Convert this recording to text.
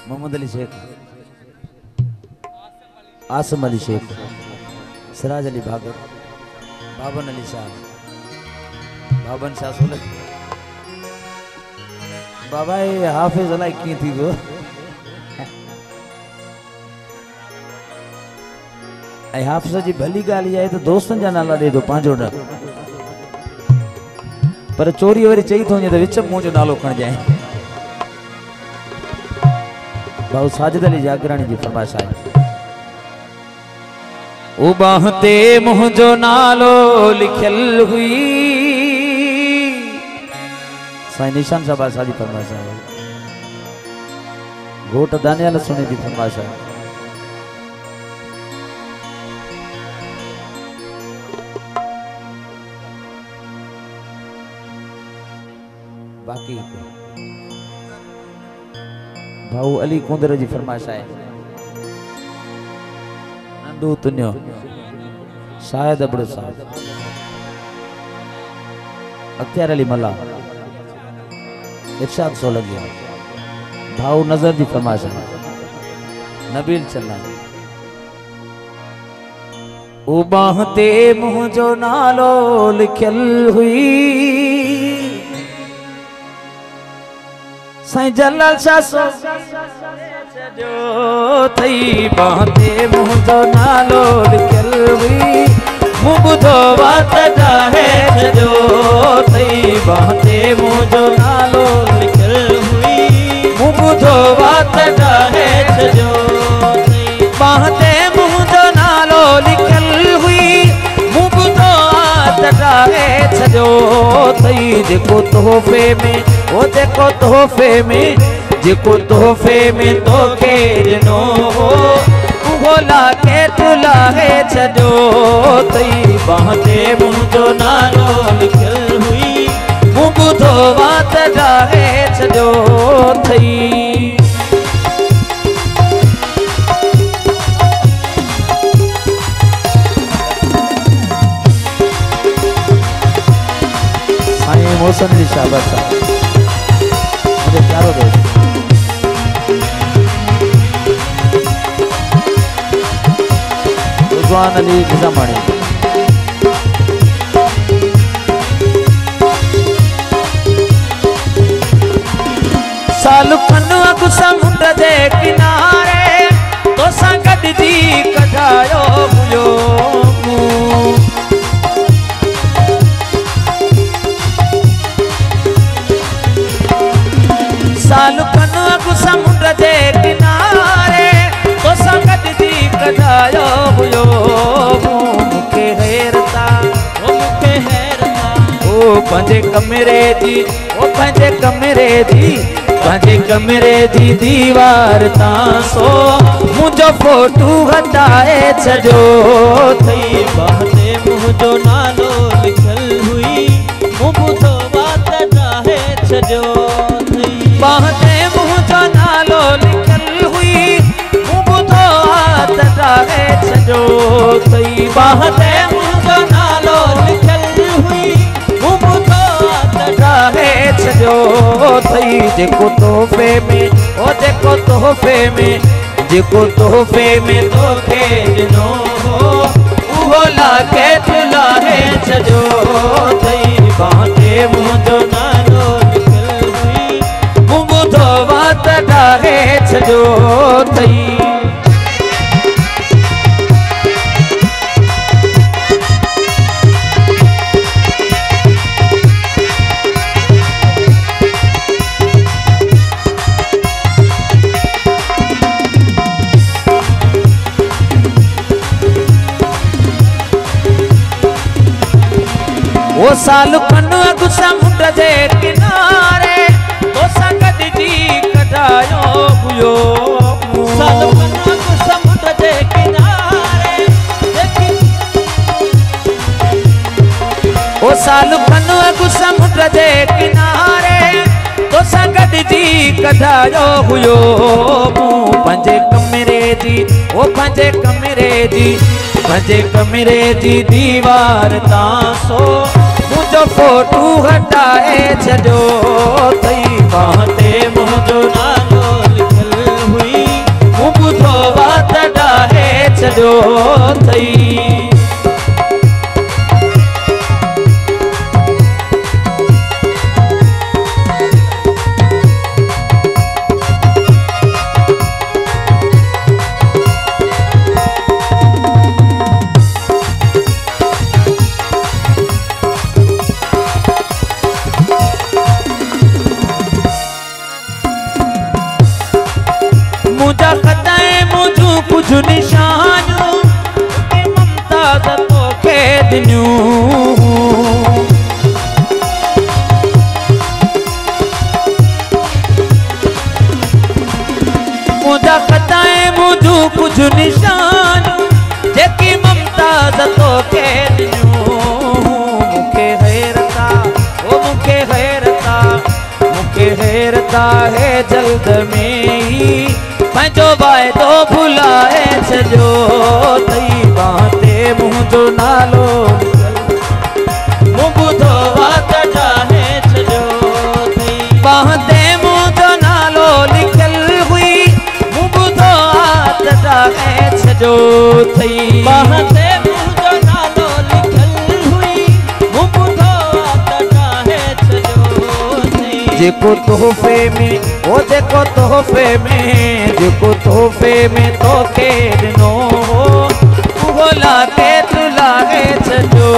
मोहम्मद अली शेख, आसम अली शेख, सिराज अली भागत, बाबन अली शाह, बाबन शाह सोलह। बाबा ये हाफिज अलाई की थी वो हाफिज जी भली गाली आहे तो दोस्तन जा नाला दे दो पांचो न पर चोरी वरी चई थो तो विच मुंह जो नालो खण जाए। भाऊ साजिद अली जागरानी जी फरमाइश आहे उबाह ते मुंहिंजो नालो लिखियल हुई। साईं निशान साहब साजी फरमाइश आहे घोट दानियाल सुने जी फरमाइश आहे। बाकी भाऊ अली कुंदर जी फरमाइश आहे नंदू तुन्यो शायद अबड़ो साहब अख्तियार अली मल्ला इरशाद सोलंकिया भाऊ नजर जी फरमाइश है नबील चन्ना उबाह ते मुंहिंजो नालो लिखियल हुई। साईं जलाल शाह सो जो थई बाह ते मुंहिंजो नालो लिखियल हुई। मूं ॿुधो बात ॾाहे छॾियो थई बाह ते मुंहिंजो नालो लिखियल हुई। मूं ॿुधो बात ॾाहे छॾियो बाह ते मुंहिंजो नालो लिखियल हुई। मूं ॿुधो बात ॾाहे छॾियो थई जेको तोहफ़े में वो देखो तोहफ़े में तोखे ॾिनो हो उहो लाके तू लाहे छॾियो थई बाह ते मुंहिंजो नालो लिखियल हुई। मूं ॿुधो बात ॾाहे छॾियो थई। साईं मोहसिन अली शाहबाद साहब मुझे प्यारो दोस्त रिजवान अली निजामानी साल खनु अगु समुंड जे किनारे तो सां गॾिजी कढायो हुयो। साल खनु अगु समुंड जे किनारे तो सां गॾिजी कढायो हुयो। मूंखे हैरता ओ पंहिंजे कमरे जी दीवार तां सो मुंहिंजो फोटू हटाए छॾियो थई बाह ते मुंहिंजो नालो लिखियल हुई। मूं ॿुधो बात ॾाहे छॾियो थई बाह ते मुंहिंजो नालो लिखियल हुई। मूं ॿुधो बात ॾाहे छॾियो थई बाह ते मुंहिंजो नालो लिखियल हुई। मूं ॿुधो बात ॾाहे छॾियो थई जेको तोहफ़े में तोखे ॾिनो हो उहो लाके तू लाहे छॾियो थई बाह ते मुंहिंजो नालो लिखियल हुई। मूं ॿुधो बात ॾाहे छॾियो थई। वो साल खनु अगु समुंड जे किनारे तो सां गॾिजी कढायो हुयो। साल खनु अगु समुंड जे किनारे ओ साल खनु अगु समुंड जे किनारे तो सां गॾिजी कढायो हुयो। मूं पंहिंजे कमरे जी दीवार तां सो मुंहिंजो फोटू हटाए छॾियो थई बाह ते मुंहिंजो नालो लिखियल हुई। छॾियो अथई। मुझा ख़ताए मुझू कुछ निशान ममताज़ तोखे ॾिनियूं। मुझा ख़ताए मुझू कुछ निशान जेकी ममताज़ तोखे ॾिनियूं। मूंखे हैरता ओ मूंखे हैरता मूंखे हैरता है जल्द में ही पंहिंजो वाइदो भुलाए छॾियो अथई। बाते मुंहिंजो नालो मूं ॿुधो आहे त ॼाणे छॾियो अथई। बाते मुंहिंजो नालो लिखियल हुई मूं ॿुधो आहे त ॼाणे छॾियो अथई। बाते मुंहिंजो नालो लिखियल हुई मूं ॿुधो आहे त ॼाणे छॾियो अथई। जेको तोहफ़े में ओ जेको तोहफ़े में तोखे ॾिनो उहो लागे तू लागे छॾियो।